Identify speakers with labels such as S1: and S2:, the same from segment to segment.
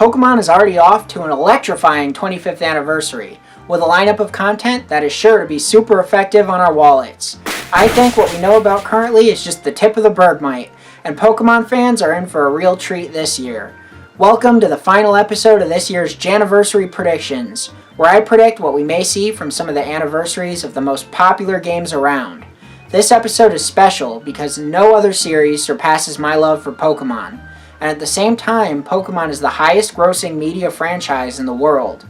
S1: Pokemon is already off to an electrifying 25th anniversary, with a lineup of content that is sure to be super effective on our wallets. I think what we know about currently is just the tip of the Bergmite, and Pokemon fans are in for a real treat this year. Welcome to the final episode of this year's Janiversary Predictions, where I predict what we may see from some of the anniversaries of the most popular games around. This episode is special because no other series surpasses my love for Pokemon, and at the same time, Pokemon is the highest grossing media franchise in the world.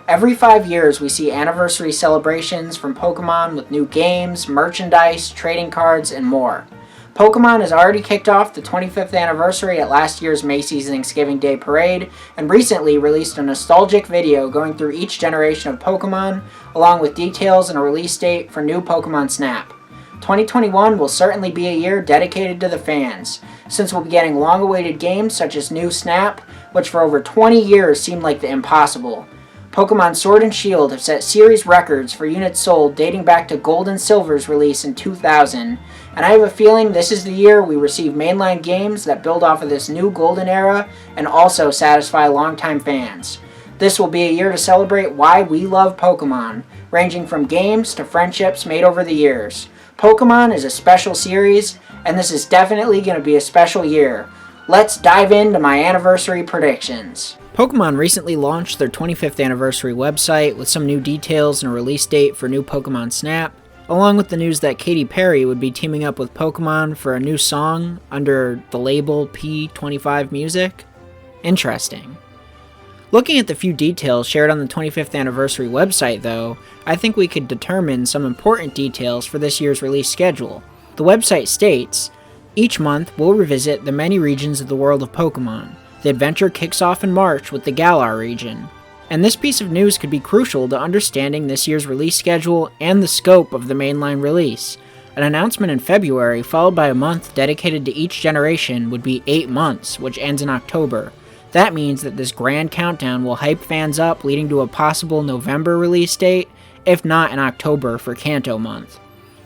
S1: Every 5 years we see anniversary celebrations from Pokemon with new games, merchandise, trading cards, and more. Pokemon has already kicked off the 25th anniversary at last year's Macy's Thanksgiving Day Parade, and recently released a nostalgic video going through each generation of Pokemon, along with details and a release date for new Pokemon Snap. 2021 will certainly be a year dedicated to the fans, since we'll be getting long-awaited games such as New Snap, which for over 20 years seemed like the impossible. Pokemon Sword and Shield have set series records for units sold dating back to Gold and Silver's release in 2000, and I have a feeling this is the year we receive mainline games that build off of this new golden era and also satisfy longtime fans. This will be a year to celebrate why we love Pokemon, ranging from games to friendships made over the years. Pokemon is a special series, and this is definitely going to be a special year. Let's dive into my anniversary predictions. Pokemon recently launched their 25th anniversary website with some new details and a release date for new Pokemon Snap, along with the news that Katy Perry would be teaming up with Pokemon for a new song under the label P25 Music. Interesting. Looking at the few details shared on the 25th anniversary website, though, I think we could determine some important details for this year's release schedule. The website states, each month we'll revisit the many regions of the world of Pokemon. The adventure kicks off in March with the Galar region. And this piece of news could be crucial to understanding this year's release schedule and the scope of the mainline release. An announcement in February followed by a month dedicated to each generation would be 8 months, which ends in October. That means that this grand countdown will hype fans up, leading to a possible November release date, if not in October for Kanto month.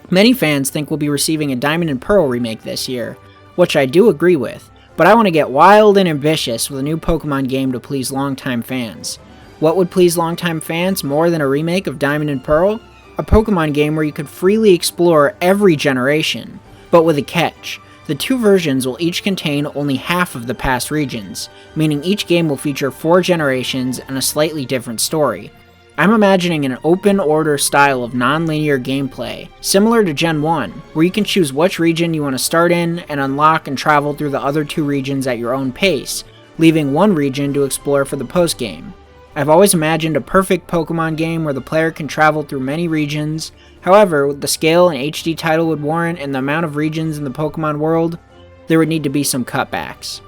S1: Many fans think we'll be receiving a Diamond and Pearl remake this year, which I do agree with, but I want to get wild and ambitious with a new Pokemon game to please longtime fans. What would please longtime fans more than a remake of Diamond and Pearl? A Pokemon game where you could freely explore every generation, but with a catch. The two versions will each contain only half of the past regions, meaning each game will feature 4 generations and a slightly different story. I'm imagining an open order style of non-linear gameplay, similar to Gen 1, where you can choose which region you want to start in and unlock and travel through the other 2 regions at your own pace, leaving one region to explore for the post-game. I've always imagined a perfect Pokemon game where the player can travel through many regions. However, with the scale an HD title would warrant and the amount of regions in the Pokemon world, there would need to be some cutbacks.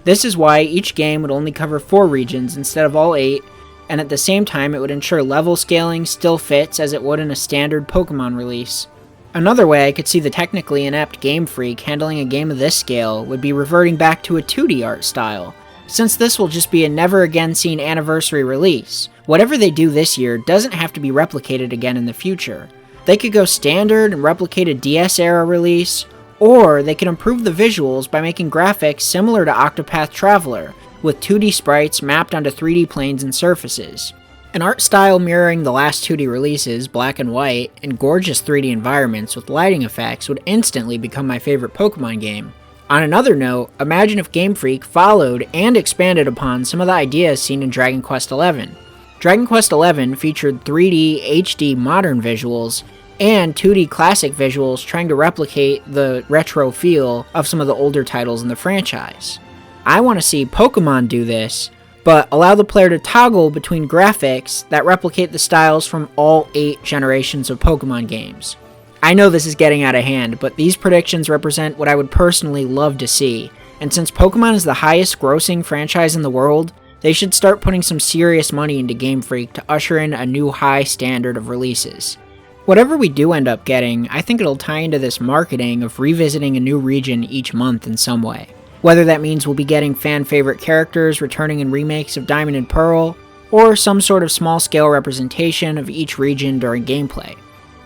S1: This is why each game would only cover 4 regions instead of all 8, and at the same time it would ensure level scaling still fits as it would in a standard Pokemon release. Another way I could see the technically inept Game Freak handling a game of this scale would be reverting back to a 2D art style. Since this will just be a never again seen anniversary release, whatever they do this year doesn't have to be replicated again in the future. They could go standard and replicate a DS era release, or they could improve the visuals by making graphics similar to Octopath Traveler, with 2D sprites mapped onto 3D planes and surfaces. An art style mirroring the last 2D releases, black and white, and gorgeous 3D environments with lighting effects would instantly become my favorite Pokemon game. On another note, imagine if Game Freak followed and expanded upon some of the ideas seen in Dragon Quest XI. Dragon Quest XI featured 3D HD modern visuals and 2D classic visuals trying to replicate the retro feel of some of the older titles in the franchise. I want to see Pokemon do this, but allow the player to toggle between graphics that replicate the styles from all 8 generations of Pokemon games. I know this is getting out of hand, but these predictions represent what I would personally love to see, and since Pokemon is the highest grossing franchise in the world, they should start putting some serious money into Game Freak to usher in a new high standard of releases. Whatever we do end up getting, I think it'll tie into this marketing of revisiting a new region each month in some way. Whether that means we'll be getting fan-favorite characters returning in remakes of Diamond and Pearl, or some sort of small-scale representation of each region during gameplay.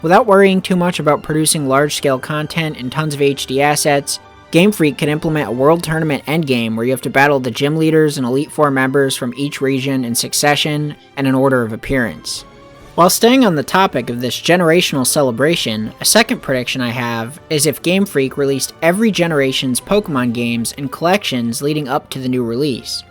S1: Without worrying too much about producing large-scale content and tons of HD assets, Game Freak could implement a World Tournament endgame where you have to battle the gym leaders and Elite Four members from each region in succession and in order of appearance. While staying on the topic of this generational celebration, a second prediction I have is if Game Freak released every generation's Pokemon games and collections leading up to the new release.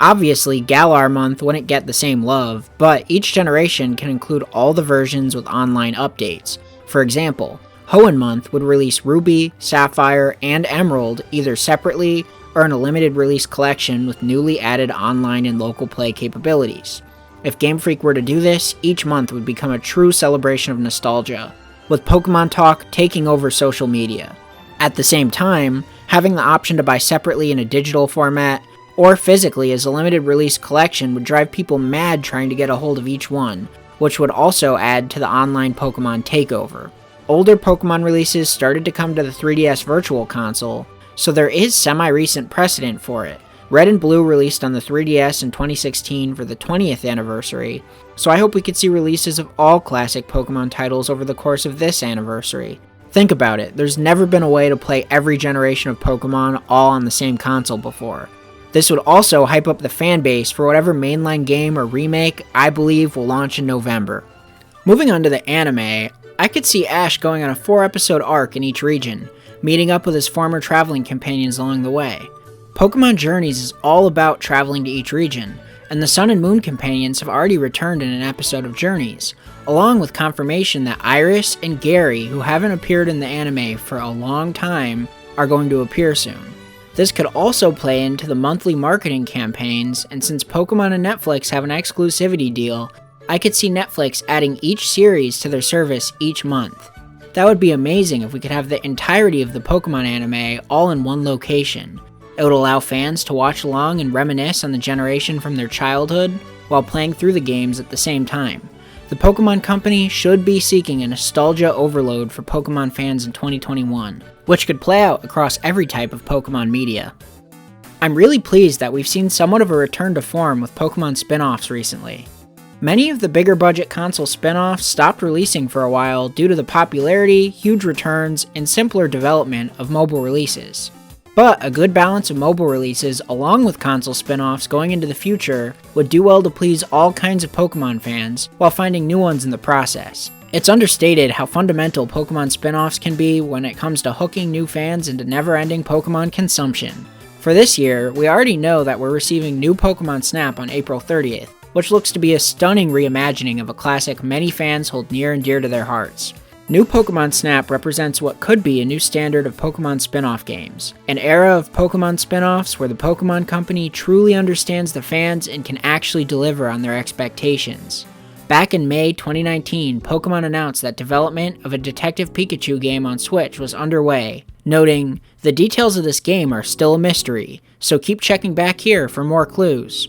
S1: Obviously, Galar Month wouldn't get the same love, but each generation can include all the versions with online updates. For example, Hoenn Month would release Ruby, Sapphire, and Emerald either separately or in a limited release collection with newly added online and local play capabilities. If Game Freak were to do this, each month would become a true celebration of nostalgia, with Pokemon Talk taking over social media. At the same time, having the option to buy separately in a digital format or physically as a limited release collection would drive people mad trying to get a hold of each one, which would also add to the online Pokemon takeover. Older Pokemon releases started to come to the 3DS Virtual Console, so there is semi-recent precedent for it. Red and Blue released on the 3DS in 2016 for the 20th anniversary, so I hope we could see releases of all classic Pokemon titles over the course of this anniversary. Think about it, there's never been a way to play every generation of Pokemon all on the same console before. This would also hype up the fanbase for whatever mainline game or remake I believe will launch in November. Moving on to the anime, I could see Ash going on a 4-episode arc in each region, meeting up with his former traveling companions along the way. Pokemon Journeys is all about traveling to each region, and the Sun and Moon companions have already returned in an episode of Journeys, along with confirmation that Iris and Gary, who haven't appeared in the anime for a long time, are going to appear soon. This could also play into the monthly marketing campaigns, and since Pokemon and Netflix have an exclusivity deal, I could see Netflix adding each series to their service each month. That would be amazing if we could have the entirety of the Pokemon anime all in one location. It would allow fans to watch along and reminisce on the generation from their childhood while playing through the games at the same time. The Pokemon Company should be seeking a nostalgia overload for Pokemon fans in 2021, which could play out across every type of Pokemon media. I'm really pleased that we've seen somewhat of a return to form with Pokemon spin-offs recently. Many of the bigger budget console spin-offs stopped releasing for a while due to the popularity, huge returns, and simpler development of mobile releases. But a good balance of mobile releases along with console spin-offs going into the future would do well to please all kinds of Pokemon fans while finding new ones in the process. It's understated how fundamental Pokemon spin-offs can be when it comes to hooking new fans into never-ending Pokemon consumption. For this year, we already know that we're receiving new Pokemon Snap on April 30th, which looks to be a stunning reimagining of a classic many fans hold near and dear to their hearts. New Pokemon Snap represents what could be a new standard of Pokemon spin-off games, an era of Pokemon spin-offs where the Pokemon Company truly understands the fans and can actually deliver on their expectations. Back in May 2019, Pokemon announced that development of a Detective Pikachu game on Switch was underway, noting, "The details of this game are still a mystery, so keep checking back here for more clues."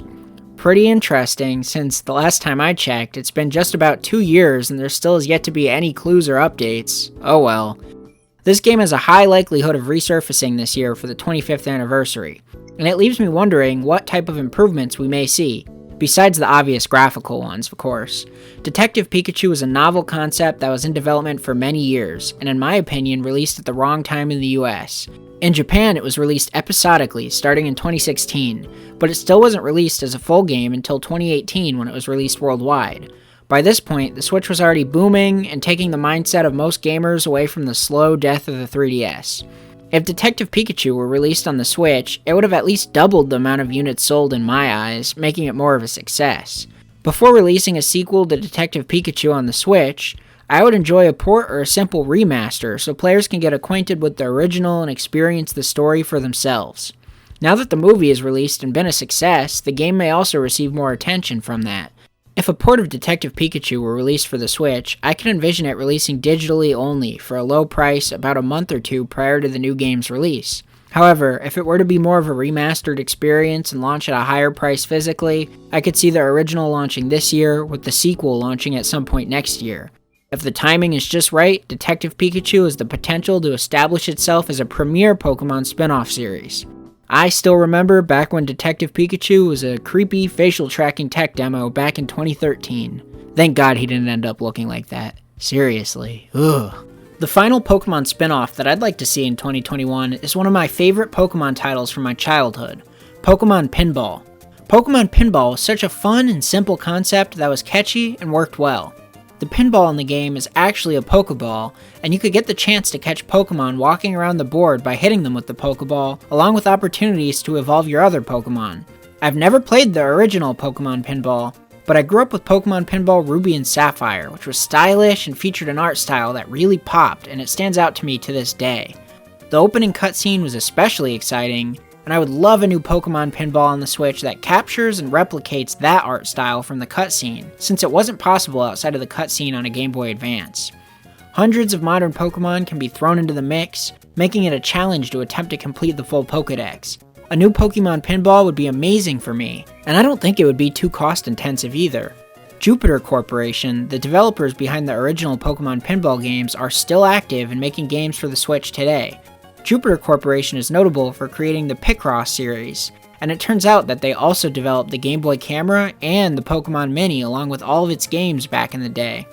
S1: Pretty interesting, since the last time I checked, it's been just about 2 years and there still has yet to be any clues or updates. Oh well. This game has a high likelihood of resurfacing this year for the 25th anniversary, and it leaves me wondering what type of improvements we may see, besides the obvious graphical ones, of course. Detective Pikachu is a novel concept that was in development for many years, and in my opinion released at the wrong time in the US. In Japan, it was released episodically, starting in 2016, but it still wasn't released as a full game until 2018 when it was released worldwide. By this point, the Switch was already booming and taking the mindset of most gamers away from the slow death of the 3DS. If Detective Pikachu were released on the Switch, it would have at least doubled the amount of units sold in my eyes, making it more of a success. Before releasing a sequel to Detective Pikachu on the Switch, I would enjoy a port or a simple remaster so players can get acquainted with the original and experience the story for themselves. Now that the movie is released and been a success, the game may also receive more attention from that. If a port of Detective Pikachu were released for the Switch, I can envision it releasing digitally only for a low price about a month or two prior to the new game's release. However, if it were to be more of a remastered experience and launch at a higher price physically, I could see the original launching this year with the sequel launching at some point next year. If the timing is just right, Detective Pikachu has the potential to establish itself as a premier Pokemon spin-off series. I still remember back when Detective Pikachu was a creepy facial tracking tech demo back in 2013. Thank God he didn't end up looking like that. Seriously. Ugh. The final Pokemon spin-off that I'd like to see in 2021 is one of my favorite Pokemon titles from my childhood, Pokemon Pinball. Pokemon Pinball was such a fun and simple concept that was catchy and worked well. The pinball in the game is actually a Pokeball, and you could get the chance to catch Pokemon walking around the board by hitting them with the Pokeball, along with opportunities to evolve your other Pokemon. I've never played the original Pokemon Pinball, but I grew up with Pokemon Pinball Ruby and Sapphire, which was stylish and featured an art style that really popped, and it stands out to me to this day. The opening cutscene was especially exciting, and I would love a new Pokemon Pinball on the Switch that captures and replicates that art style from the cutscene, since it wasn't possible outside of the cutscene on a Game Boy Advance. Hundreds of modern Pokemon can be thrown into the mix, making it a challenge to attempt to complete the full Pokédex. A new Pokemon Pinball would be amazing for me, and I don't think it would be too cost-intensive either. Jupiter Corporation, the developers behind the original Pokemon Pinball games, are still active and making games for the Switch today. Jupiter Corporation is notable for creating the Picross series, and it turns out that they also developed the Game Boy Camera and the Pokemon Mini along with all of its games back in the day.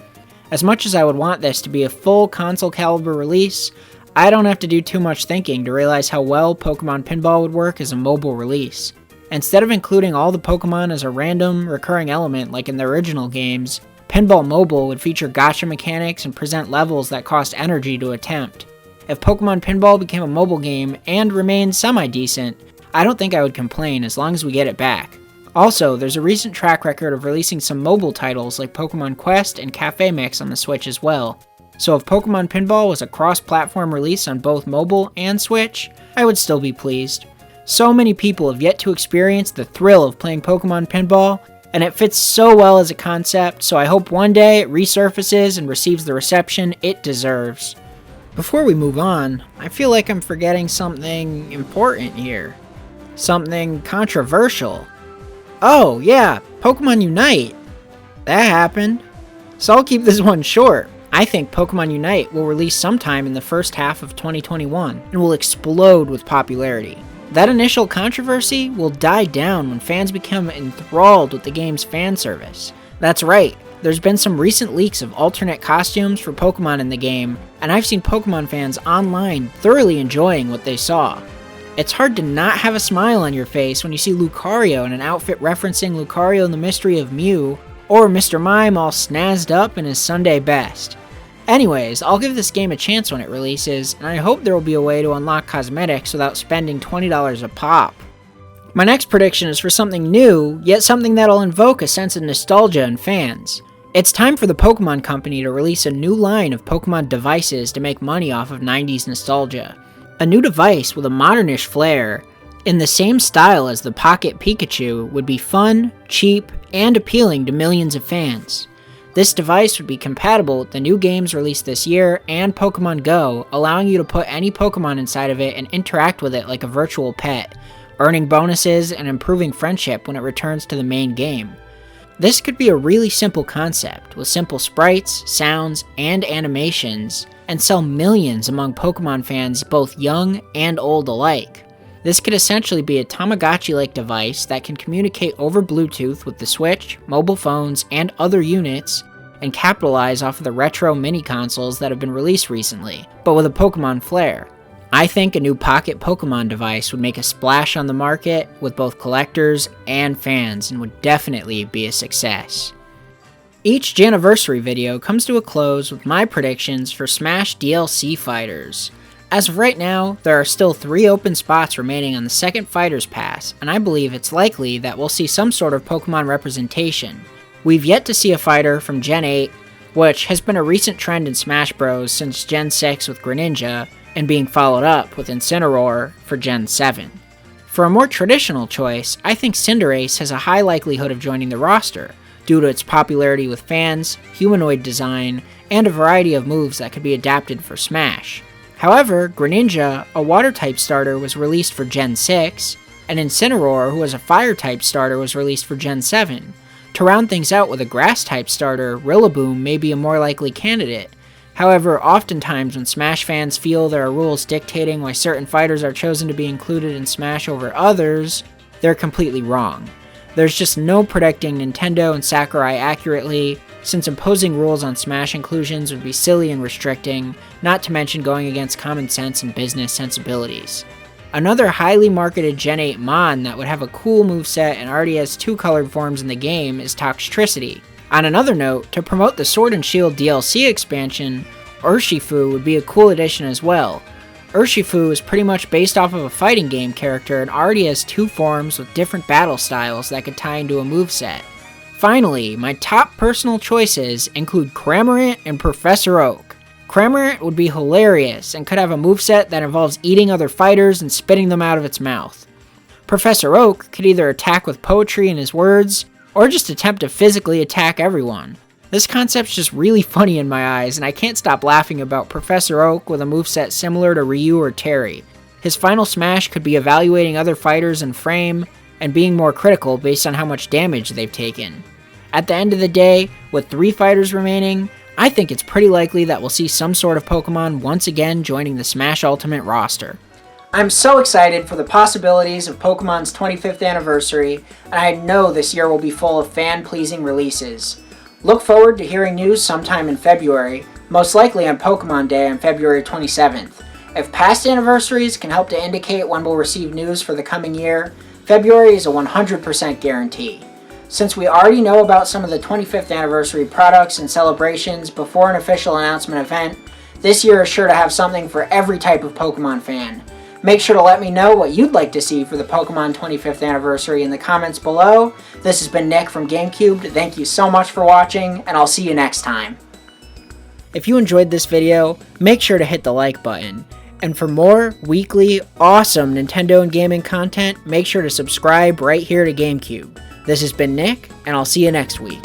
S1: As much as I would want this to be a full console caliber release, I don't have to do too much thinking to realize how well Pokemon Pinball would work as a mobile release. Instead of including all the Pokemon as a random, recurring element like in the original games, Pinball Mobile would feature gacha mechanics and present levels that cost energy to attempt. If Pokemon Pinball became a mobile game and remained semi-decent, I don't think I would complain as long as we get it back. Also, there's a recent track record of releasing some mobile titles like Pokemon Quest and Cafe Mix on the Switch as well. So if Pokemon Pinball was a cross-platform release on both mobile and Switch, I would still be pleased. So many people have yet to experience the thrill of playing Pokemon Pinball, and it fits so well as a concept, so I hope one day it resurfaces and receives the reception it deserves. Before we move on, I feel like I'm forgetting something important here. Something controversial. Oh yeah, Pokemon Unite! That happened. So I'll keep this one short. I think Pokemon Unite will release sometime in the first half of 2021 and will explode with popularity. That initial controversy will die down when fans become enthralled with the game's fan service. That's right, there's been some recent leaks of alternate costumes for Pokemon in the game, and I've seen Pokemon fans online thoroughly enjoying what they saw. It's hard to not have a smile on your face when you see Lucario in an outfit referencing Lucario and the Mystery of Mew, or Mr. Mime all snazzed up in his Sunday best. Anyways, I'll give this game a chance when it releases, and I hope there will be a way to unlock cosmetics without spending $20 a pop. My next prediction is for something new, yet something that'll invoke a sense of nostalgia in fans. It's time for the Pokemon Company to release a new line of Pokemon devices to make money off of 90s nostalgia. A new device with a modernish flair, in the same style as the Pocket Pikachu, would be fun, cheap, and appealing to millions of fans. This device would be compatible with the new games released this year and Pokemon Go, allowing you to put any Pokemon inside of it and interact with it like a virtual pet, earning bonuses and improving friendship when it returns to the main game. This could be a really simple concept, with simple sprites, sounds, and animations, and sell millions among Pokemon fans both young and old alike. This could essentially be a Tamagotchi-like device that can communicate over Bluetooth with the Switch, mobile phones, and other units, and capitalize off of the retro mini-consoles that have been released recently, but with a Pokemon flair. I think a new Pocket Pokemon device would make a splash on the market with both collectors and fans and would definitely be a success. Each Janniversary video comes to a close with my predictions for Smash DLC fighters. As of right now, there are still 3 open spots remaining on the second Fighters Pass, and I believe it's likely that we'll see some sort of Pokemon representation. We've yet to see a fighter from Gen 8, which has been a recent trend in Smash Bros. Since Gen 6 with Greninja, and being followed up with Incineroar for Gen 7. For a more traditional choice, I think Cinderace has a high likelihood of joining the roster, due to its popularity with fans, humanoid design, and a variety of moves that could be adapted for Smash. However, Greninja, a Water-type starter, was released for Gen 6, and Incineroar, who was a Fire-type starter, was released for Gen 7. To round things out with a Grass-type starter, Rillaboom may be a more likely candidate. However, oftentimes when Smash fans feel there are rules dictating why certain fighters are chosen to be included in Smash over others, they're completely wrong. There's just no predicting Nintendo and Sakurai accurately, since imposing rules on Smash inclusions would be silly and restricting, not to mention going against common sense and business sensibilities. Another highly marketed Gen 8 Mon that would have a cool moveset and already has 2 colored forms in the game is Toxtricity. On another note, to promote the Sword and Shield DLC expansion, Urshifu would be a cool addition as well. Urshifu is pretty much based off of a fighting game character and already has 2 forms with different battle styles that could tie into a moveset. Finally, my top personal choices include Cramorant and Professor Oak. Cramorant would be hilarious and could have a moveset that involves eating other fighters and spitting them out of its mouth. Professor Oak could either attack with poetry in his words, or just attempt to physically attack everyone. This concept's just really funny in my eyes, and I can't stop laughing about Professor Oak with a moveset similar to Ryu or Terry. His final smash could be evaluating other fighters in frame, and being more critical based on how much damage they've taken. At the end of the day, with 3 fighters remaining, I think it's pretty likely that we'll see some sort of Pokemon once again joining the Smash Ultimate roster. I'm so excited for the possibilities of Pokemon's 25th anniversary, and I know this year will be full of fan-pleasing releases. Look forward to hearing news sometime in February, most likely on Pokemon Day on February 27th. If past anniversaries can help to indicate when we'll receive news for the coming year, February is a 100% guarantee. Since we already know about some of the 25th anniversary products and celebrations before an official announcement event, this year is sure to have something for every type of Pokemon fan. Make sure to let me know what you'd like to see for the Pokemon 25th anniversary in the comments below. This has been Nick from GameCube. Thank you so much for watching, and I'll see you next time. If you enjoyed this video, make sure to hit the like button. And for more weekly, awesome Nintendo and gaming content, make sure to subscribe right here to GameCube. This has been Nick, and I'll see you next week.